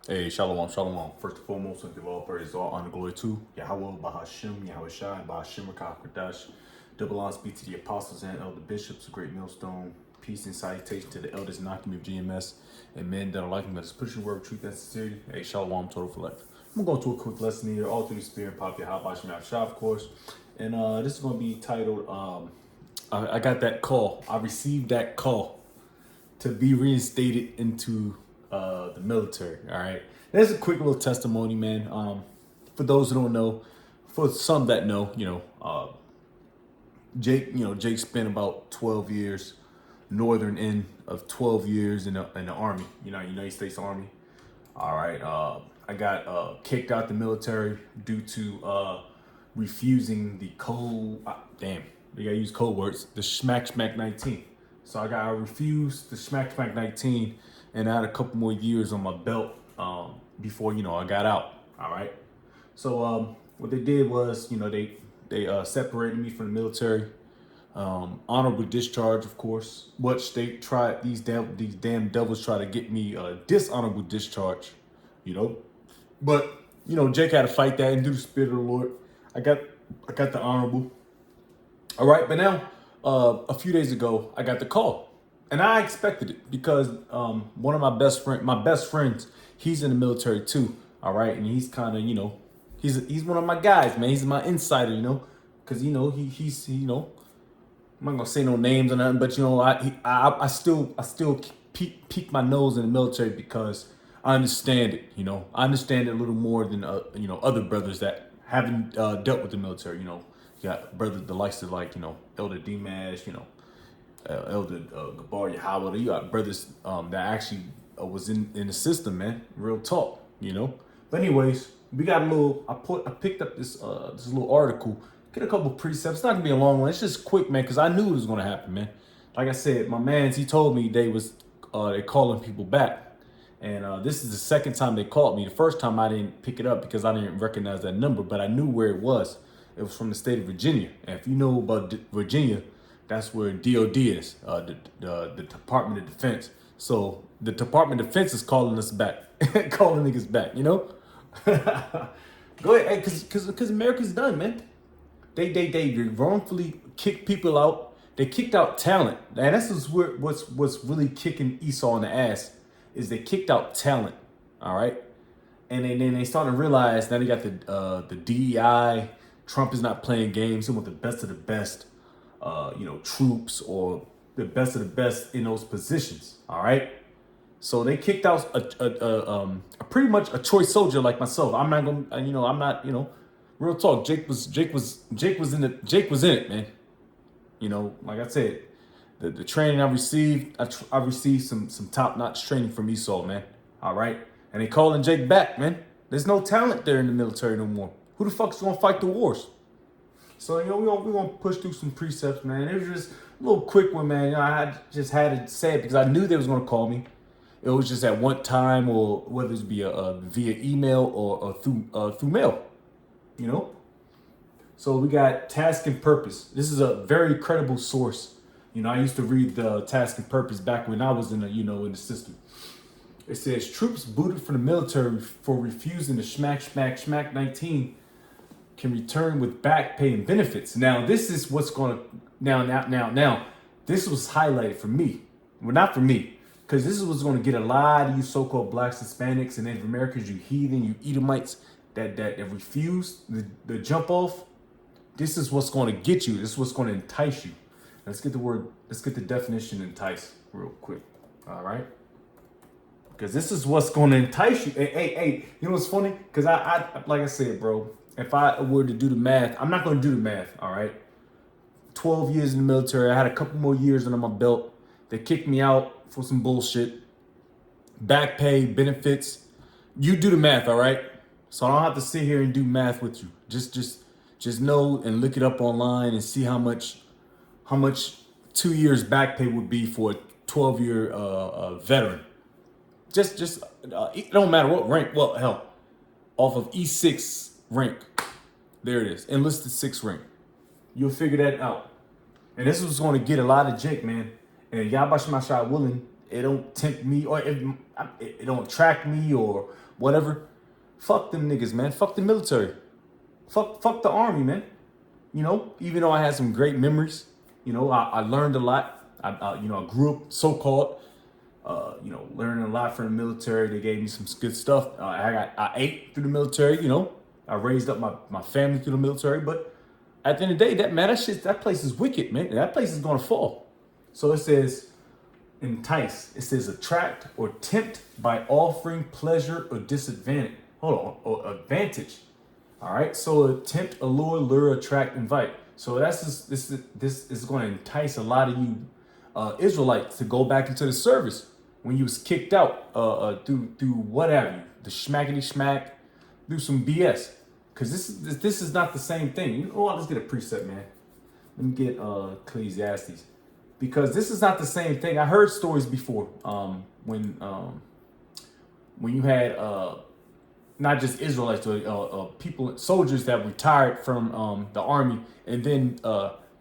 Hey, shalom, shalom. First and foremost, and give all praise, all honor, glory to Yahweh, Bahashim, Yahweh Shai, Bahashim, Rakakradash. Double honors be to the apostles and elder bishops, a great millstone. Peace and salutation to the elders, Nakim of GMS, and men that are like me, that's pushing word of truth and sincerity. Hey, shalom, total for life. I'm going to go to a quick lesson here, all through the spirit, Pop Yahweh, Shai, of course. And this is going to be titled, I got that call. I received that call to be reinstated into the military. All right, there's a quick little testimony, man. For those who don't know, for some that know, Jake. Jake spent about 12 years, northern end of 12 years in the army. United States Army. All right. I got kicked out the military due to refusing the code. Damn, we gotta use code words. The Schmack 19. So I refused the Schmack 19, and I had a couple more years on my belt before I got out. All right. So what they did was they separated me from the military. Honorable discharge, of course, which they tried. These damn devils try to get me dishonorable discharge. You know, but Jake had to fight that and do the spirit of the Lord. I got the honorable. All right, but now a few days ago, I got the call, and I expected it because one of my best friends, he's in the military too. All right, and he's kind of he's one of my guys, man. He's my insider, because he's I'm not gonna say no names or nothing, but I still peek my nose in the military because I understand it. I understand it a little more than other brothers that haven't dealt with the military. You got brothers the likes of Elder Dimash, Elder Gabar Yahweh. You got brothers that actually was in the system, man. Real talk. But anyways, we got a little. I picked up this little article. Get a couple precepts. It's not gonna be a long one. It's just quick, man, because I knew it was gonna happen, man. Like I said, my man's he told me they calling people back, and this is the second time they called me. The first time I didn't pick it up because I didn't recognize that number, but I knew where it was. It was from the state of Virginia, and if you know about Virginia, that's where DOD is, the Department of Defense. So the Department of Defense is calling us back, calling niggas back. Go ahead, hey, cause America's done, man. They wrongfully kicked people out. They kicked out talent, and that's what's really kicking Esau in the ass is they kicked out talent. All right, and then they started to realize now they got the DEI. Trump is not playing games. He want the best of the best, troops or the best of the best in those positions. All right. So they kicked out a pretty much a choice soldier like myself. I'm not gonna, I'm not, real talk. Jake was in it, man. Like I said, the training I received, I received some top notch training from Esau, man. All right, and they calling Jake back, man. There's no talent there in the military no more. Who the fuck's gonna fight the wars? So we gonna push through some precepts, man. It was just a little quick one, man. I just had to say it because I knew they was gonna call me. It was just at one time, or whether it be via email or through mail. You know. So we got Task and Purpose. This is a very credible source. I used to read the Task and Purpose back when I was in the system. It says troops booted from the military for refusing the Schmack 19 can return with back pay and benefits. Now this is what's going to now. This was highlighted for me. Well, not for me, because this is what's going to get a lot of you so-called blacks, Hispanics, and Native Americans, you heathen, you Edomites that refuse the jump off. This is what's going to get you. This is what's going to entice you. Let's get the definition entice real quick. All right. Because this is what's going to entice you. Hey, you know what's funny? Because I like I said, bro, if I were to do the math, I'm not going to do the math. All right. 12 years in the military. I had a couple more years under my belt. They kicked me out for some bullshit. Back pay, benefits. You do the math, all right? So I don't have to sit here and do math with you. Just know and look it up online and see how much 2 years back pay would be for a 12-year veteran. It don't matter what rank. Well, hell, off of E6 rank. There it is. Enlisted 6 rank. You'll figure that out. And this was going to get a lot of Jake, man. And Yabashimashai willing, it don't tempt me, or it don't attract me or whatever, fuck them niggas, man. Fuck the military. Fuck the army, man. You know, even though I had some great memories, you know, I learned a lot. I grew up so-called, learning a lot from the military. They gave me some good stuff. I ate through the military, you know. I raised up my family through the military. But at the end of the day, that place is wicked, man. That place is gonna fall. So it says entice. It says attract or tempt by offering pleasure or disadvantage. Hold on, or advantage. All right. So tempt, allure, lure, attract, invite. So this is going to entice a lot of you Israelites to go back into the service when you was kicked out through what have you, the schmackety schmack, do some BS. Because this is not the same thing. You know what? Let's get a preset, man. Let me get Ecclesiastes. Because this is not the same thing. I heard stories before when you had not just Israelites, but people, soldiers that retired from the army, and then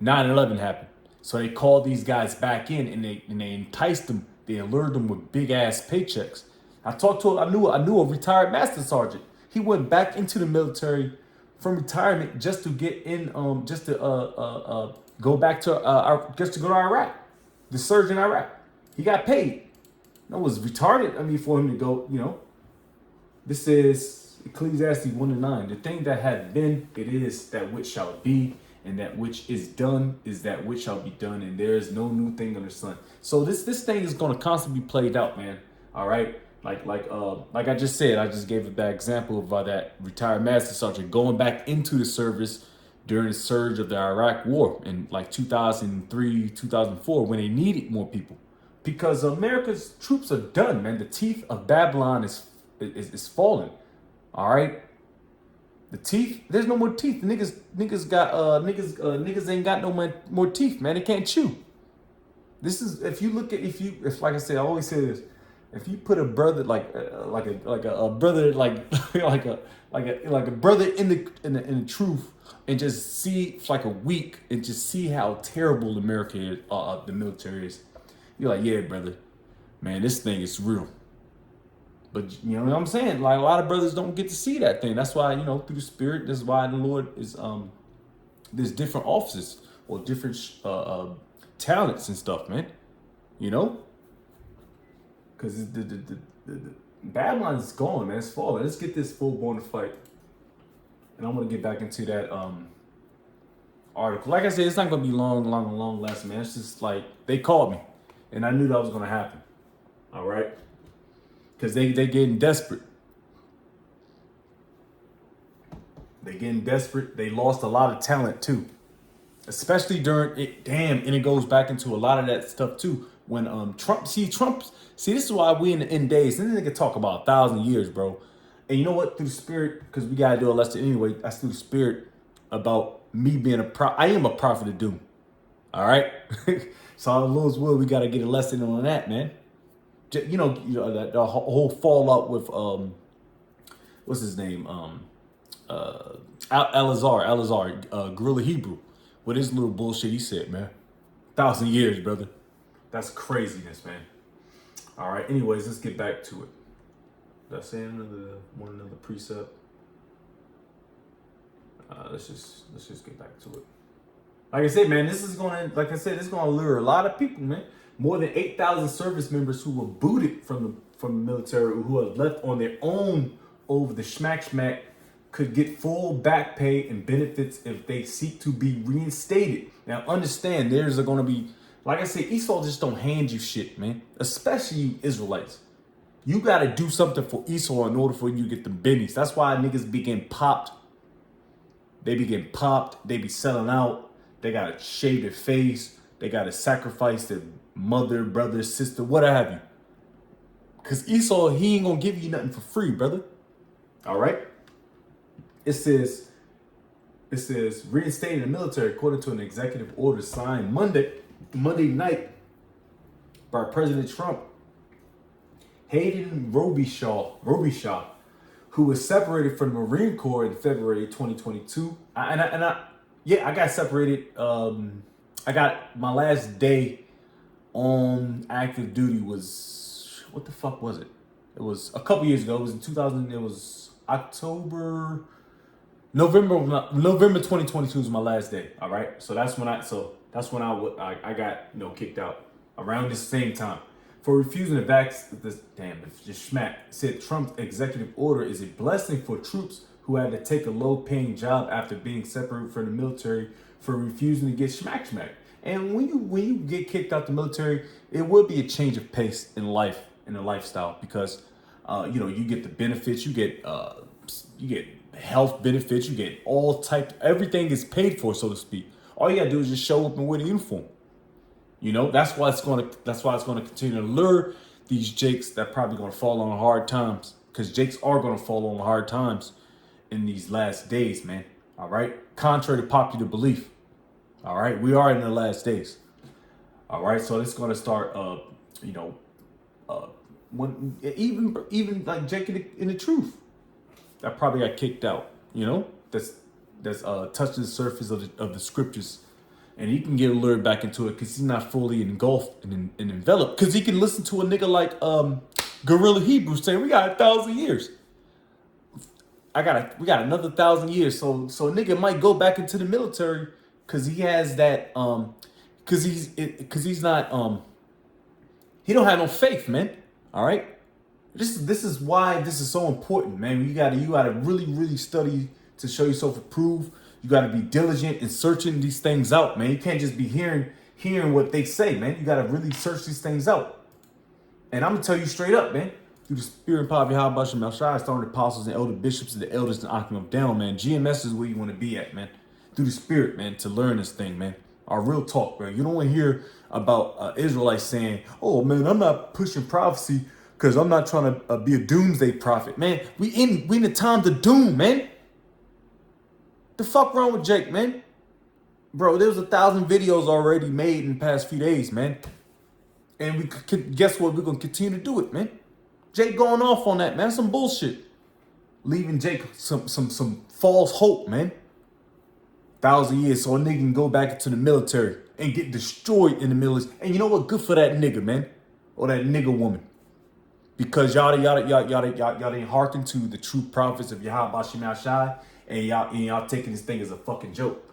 9/11 happened. So they called these guys back in, and they enticed them. They allured them with big ass paychecks. I knew a retired master sergeant. He went back into the military from retirement just to get in, go back to just to go to Iraq, the surge in Iraq. He got paid. That was retarded. I mean, for him to go, you know. This is Ecclesiastes 1-9. The thing that had been, it is that which shall be, and that which is done is that which shall be done, and there is no new thing under the sun. So this thing is going to constantly be played out, man. All right, like I just said, I just gave that example of that retired master sergeant going back into the service during the surge of the Iraq War in like 2003, 2004, when they needed more people, because America's troops are done, man. The teeth of Babylon is falling. All right. The teeth, there's no more teeth. Niggas ain't got no more teeth, man. They can't chew. This is, if like I said, I always say this. If you put a brother like a brother like a brother in the truth, and just see like a week and just see how terrible America is, the military is, you're like, yeah, brother, man, this thing is real. But you know what I'm saying? Like, a lot of brothers don't get to see that thing. That's why, you know, through the Spirit, this is why the Lord is there's different offices or different talents and stuff, man. You know, because the Babylon is gone, man. It's falling. Let's get this full blown fight, and I'm gonna get back into that article. Like I said, it's not gonna be long lesson, man. It's just like they called me, and I knew that was gonna happen. All right. Because they getting desperate. They getting desperate. They lost a lot of talent too. Especially during it. Damn, and it goes back into a lot of that stuff too. When Trump, this is why we in the end days. And then they can talk about 1,000 years, bro. And you know what? Through the Spirit, because we gotta do a lesson anyway. That's through the Spirit about me being I am a prophet of doom. All right. So all the Lord's will, we gotta get a lesson on that, man. You know that the whole fallout with what's his name, Elazar, Gorilla Hebrew, with his little bullshit he said, man. 1,000 years, brother. That's craziness, man. All right. Anyways, let's get back to it. Did I say another precept? Let's just get back to it. Like I said, man, this is gonna lure a lot of people, man. More than 8,000 service members who were booted from the military, who are left on their own over the schmack could get full back pay and benefits if they seek to be reinstated. Now, understand, there's going to be, like I said, Esau just don't hand you shit, man. Especially you Israelites. You got to do something for Esau in order for you to get the bennies. That's why niggas be getting popped. They be getting popped. They be selling out. They got to shave their face. They got to sacrifice their mother, brother, sister, what have you. Because Esau, he ain't going to give you nothing for free, brother. All right? It says reinstating the military according to an executive order signed Monday night by President Trump. Hayden Robichaud, who was separated from the Marine Corps in February 2022. I got separated. I got my last day on active duty was, what the fuck was it? It was a couple years ago. It was in 2000. It was November 2022 was my last day. All right, so that's when I got kicked out around this same time for refusing to vaccinate. This damn, it's just smack. It said Trump's executive order is a blessing for troops who had to take a low-paying job after being separated from the military for refusing to get smack. And when you get kicked out the military, it will be a change of pace in life, in the lifestyle, because you get the benefits, you get health benefits, you get all types, everything is paid for, so to speak. All you gotta do is just show up and wear the uniform. That's why it's gonna continue to lure these Jakes that probably gonna fall on hard times, because Jakes are gonna fall on hard times in these last days, man. All right, contrary to popular belief. All right, we are in the last days. All right, so it's gonna start. When even like Jake in the truth, that probably got kicked out. That's touched the surface of the scriptures, and he can get lured back into it because he's not fully engulfed and enveloped. Because he can listen to a nigga like Gorilla Hebrew saying, "We got 1,000 years. We got another 1,000 years." So a nigga might go back into the military because he has that he's not he don't have no faith, man. All right, this is why this is so important, man. You gotta really, really study to show yourself approved. You gotta be diligent in searching these things out, man. You can't just be hearing what they say, man. You gotta really search these things out. And I'm gonna tell you straight up, man. Through the spirit and power of Yahweh Shem El Shaddai, starting the apostles and elder bishops and the elders and knocking them down, man. GMS is where you want to be at, man. Through the spirit, man, to learn this thing, man. Our real talk, bro. You don't want to hear about Israelites saying, "Oh man, I'm not pushing prophecy because I'm not trying to be a doomsday prophet." Man, we in the time to doom, man. The fuck wrong with Jake, man? Bro, there was 1,000 videos already made in the past few days, man. And we could guess what? We're gonna continue to do it, man. Jake going off on that, man. Some bullshit. Leaving Jake some false hope, man. 1,000 years so a nigga can go back into the military and get destroyed in the military. And you know what? Good for that nigga, man. Or that nigga woman. Because y'all ain't hearken to the true prophets of Yahweh Shem El Shaddai, and y'all taking this thing as a fucking joke.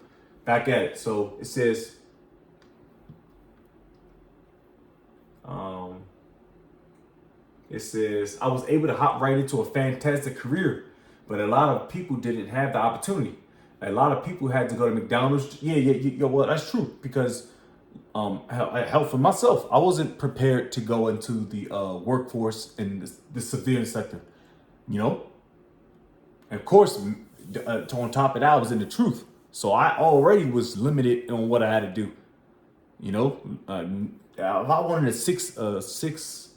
Back at it. So it says, I was able to hop right into a fantastic career, but a lot of people didn't have the opportunity. A lot of people had to go to McDonald's. Yeah, well, that's true, because hell, for myself, I wasn't prepared to go into the workforce in the civilian sector, And of course, on top of that, I was in the truth. So I already was limited on what I had to do. If I wanted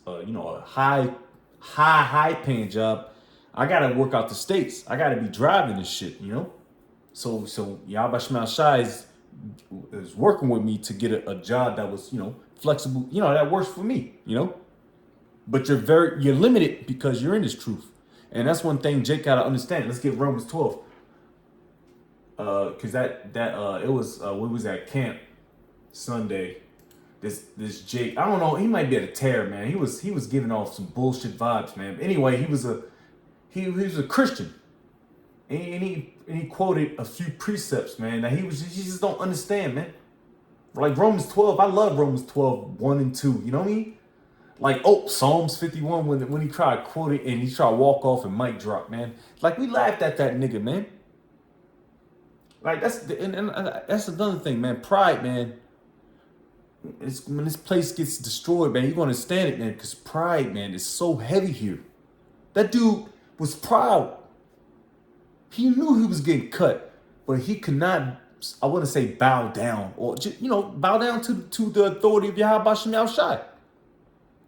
a high paying job, I gotta work out the states. I gotta be driving this shit, So Yahweh Shem El Shaddai is working with me to get a job that was, flexible, that works for me, But you're limited because you're in this truth. And that's one thing Jake gotta understand. Let's get Romans 12. Cause it was we was at camp Sunday. This Jake, I don't know, he might be at a tear, man. He was giving off some bullshit vibes, man. Anyway, he was a Christian. And he quoted a few precepts, man, that he just don't understand, man. Like Romans 12, I love Romans 12, 1 and 2. You know what I mean? Like, Psalms 51 when he tried to quote it and he tried to walk off and mic drop, man. Like, we laughed at that nigga, man. Like, that's another thing, man. Pride, man. When this place gets destroyed, man, you're gonna understand it, man, because pride, man, is so heavy here. That dude was proud. He knew he was getting cut, but he could not, I wouldn't say bow down, or just, bow down to the authority of Yahweh Shem El Shaddai.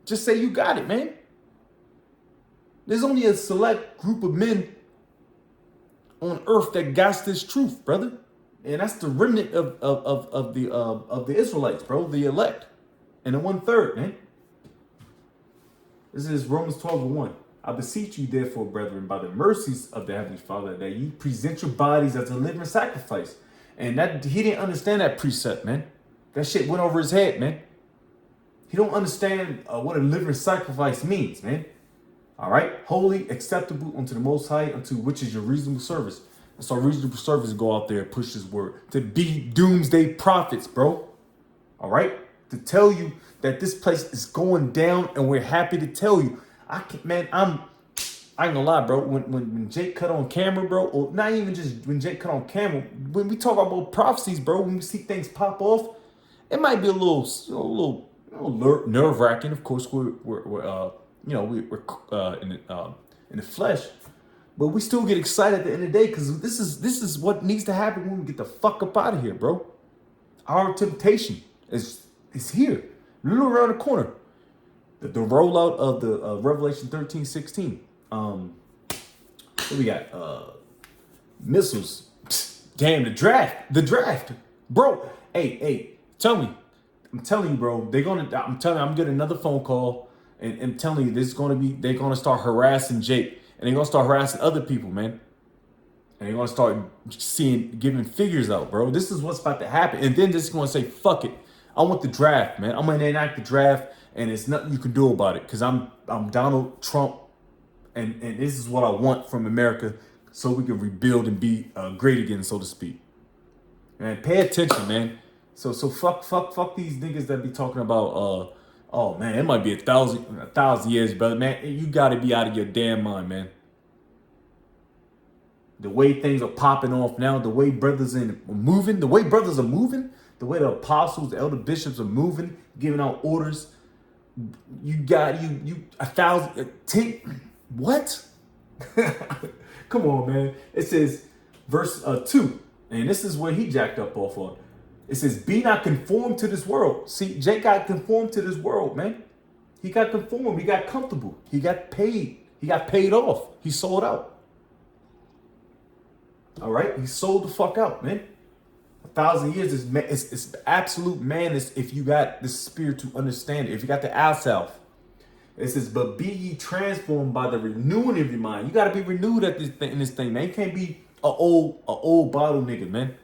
Just say you got it, man. There's only a select group of men on earth that got this truth, brother. And that's the remnant of the Israelites, bro, the elect. And the 1/3, man. This is Romans 12:1. I beseech you, therefore, brethren, by the mercies of the Heavenly Father, that ye present your bodies as a living sacrifice. And that he didn't understand that precept, man. That shit went over his head, man. He don't understand what a living sacrifice means, man. All right, holy, acceptable unto the Most High, unto which is your reasonable service. And so reasonable service to go out there and push His word, to be doomsday prophets, bro. All right, to tell you that this place is going down, and we're happy to tell you. I ain't gonna lie, bro. When Jake cut on camera, bro, or not even just when Jake cut on camera, when we talk about prophecies, bro, when we see things pop off, it might be a little nerve wracking. Of course, we're in the flesh, but we still get excited at the end of the day because this is what needs to happen when we get the fuck up out of here, bro. Our temptation is here, literally around the corner. The rollout of the Revelation 13:16. What we got? Missiles. Damn, the draft, bro. Hey, tell me. I'm telling you, bro. I'm telling you, I'm getting another phone call, and I'm telling you, they're gonna start harassing Jake, and they're gonna start harassing other people, man. And they're gonna start giving figures out, bro. This is what's about to happen, and then this is gonna say, "Fuck it, I want the draft, man. I'm gonna enact the draft, and it's nothing you can do about it, because I'm Donald Trump, and this is what I want from America, so we can rebuild and be great again, so to speak." Man, pay attention, man. So fuck these niggas that be talking about oh man, it might be a thousand years, brother. Man, you gotta be out of your damn mind, man. The way things are popping off now, the way brothers are moving, the way the apostles, the elder bishops are moving, giving out orders. You got you 1,000 what? Come on, man. It says verse 2, and this is where he jacked up off on. It says, "Be not conformed to this world." See, Jake got conformed to this world, man. He got conformed. He got comfortable. He got paid. He got paid off. He sold out. All right? He sold the fuck out, man. 1,000 years is it's absolute madness if you got the spirit to understand it. If you got the ourself. It says, "But be ye transformed by the renewing of your mind." You got to be renewed in this thing, man. You can't be a old bottle nigga, man.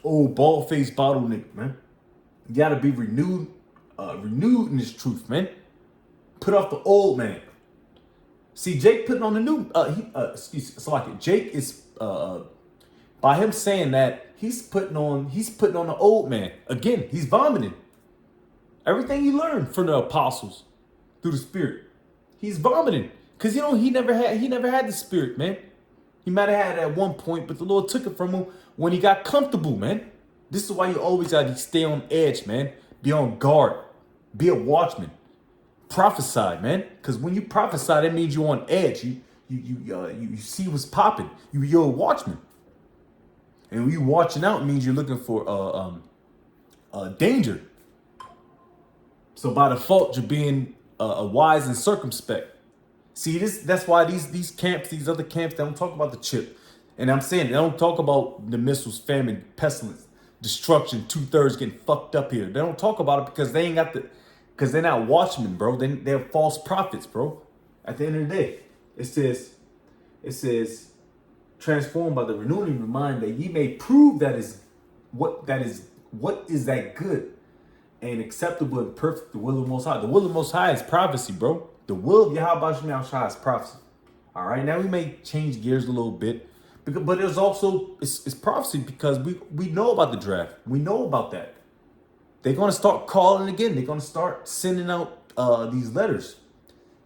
Old bald-faced bottle nigga, man. You gotta be renewed in this truth, man. Put off the old man. See, Jake putting on the new. Jake is by him saying that he's putting on the old man again. He's vomiting everything he learned from the apostles through the Spirit. He's vomiting because he never had the Spirit, man. He might have had it at one point, but the Lord took it from him when he got comfortable, man. This is why you always got to stay on edge, man. Be on guard. Be a watchman. Prophesy, man. Because when you prophesy, that means you're on edge. You see what's popping. You're a watchman. And when you watching out, it means you're looking for danger. So by default, you're being wise and circumspect. See, that's why these camps, these other camps, they don't talk about the chip. And I'm saying they don't talk about the missiles, famine, pestilence, destruction, 2/3 getting fucked up here. They don't talk about it because because they're not watchmen, bro. They're false prophets, bro. At the end of the day, it says, "Transformed by the renewing of your mind, that ye may prove what is that good and acceptable and perfect, the will of the Most High." The will of the Most High is prophecy, bro. The will of Yahweh Shai is prophecy. All right, now we may change gears a little bit, but there's also it's prophecy because we know about the draft. We know about that. They're gonna start calling again. They're gonna start sending out these letters.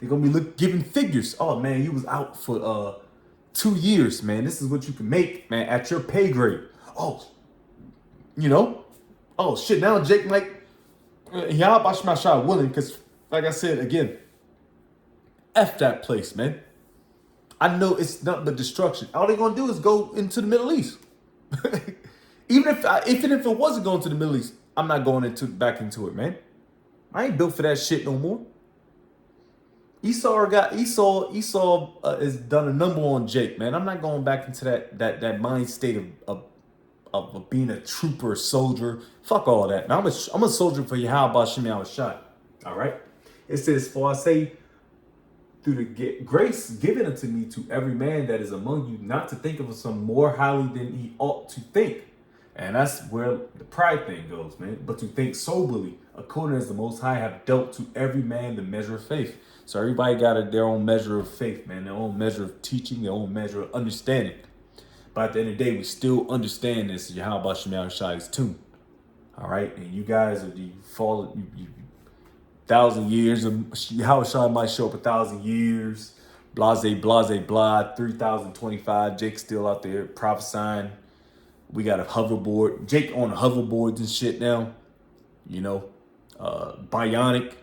They're gonna be giving figures. Oh man, you was out for 2 years, man. This is what you can make, man, at your pay grade. Oh, oh shit. Now Jake Yahweh Shai willing, because like I said again. F that place, man. I know it's nothing but destruction. All they're gonna do is go into the Middle East. Even if it wasn't going to the Middle East, I'm not going back into it, man. I ain't built for that shit no more. Esau has done a number on Jake, man. I'm not going back into that mind state of being a trooper, a soldier. Fuck all that. Man, I'm a soldier for Yahweh Shai Shai. All right. It says, "For I say, through the grace given unto me, to every man that is among you, not to think of some more highly than he ought to think, And that's where the pride thing goes, man. But to think soberly, according as the Most High have dealt to every man the measure of faith. So everybody got their own measure of faith, man, their own measure of teaching, their own measure of understanding. But at the end of the day, we still understand this Yahweh Shema Shai's tune. All right? And you guys are fallen, 1,000 years of Yahweh Shai might show up 1,000 years. Blase, blah, 3,025. Jake's still out there prophesying. We got a hoverboard. Jake on the hoverboards and shit now. You know, bionic.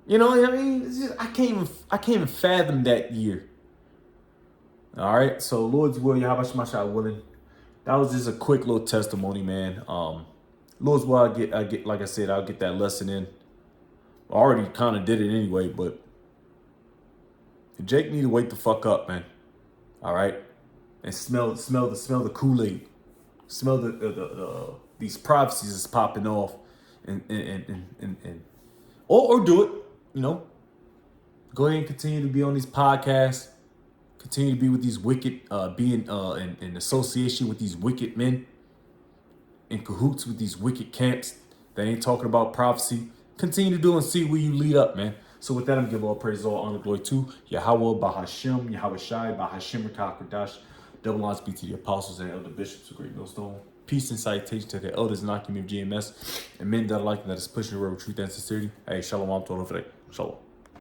You know what I mean? It's just, I can't even fathom that year. All right, so Lord's will, Yahweh Shema Shai willing. That was just a quick little testimony, man. Lord's will, I get, like I said, I'll get that lesson in. I already kind of did it anyway, but Jake need to wake the fuck up, man. All right, and smell the Kool-Aid. Smell these prophecies is popping off, and or do it. You know, go ahead and continue to be on these podcasts. Continue to be with these wicked, being in association with these wicked men, in cahoots with these wicked camps that ain't talking about prophecy. Continue to do and see where you lead up, man. So with that, I'm giving all praise, all honor, glory to Yahweh, Bahashem, Yahweh Shai, Bahashem, Rakakradash. Double lines be to the apostles and elder bishops of Great Millstone. Peace and salutation to the elders and Akim of GMS and men that are like that is pushing the road of truth and sincerity. Hey, shalom to all of it. Shalom.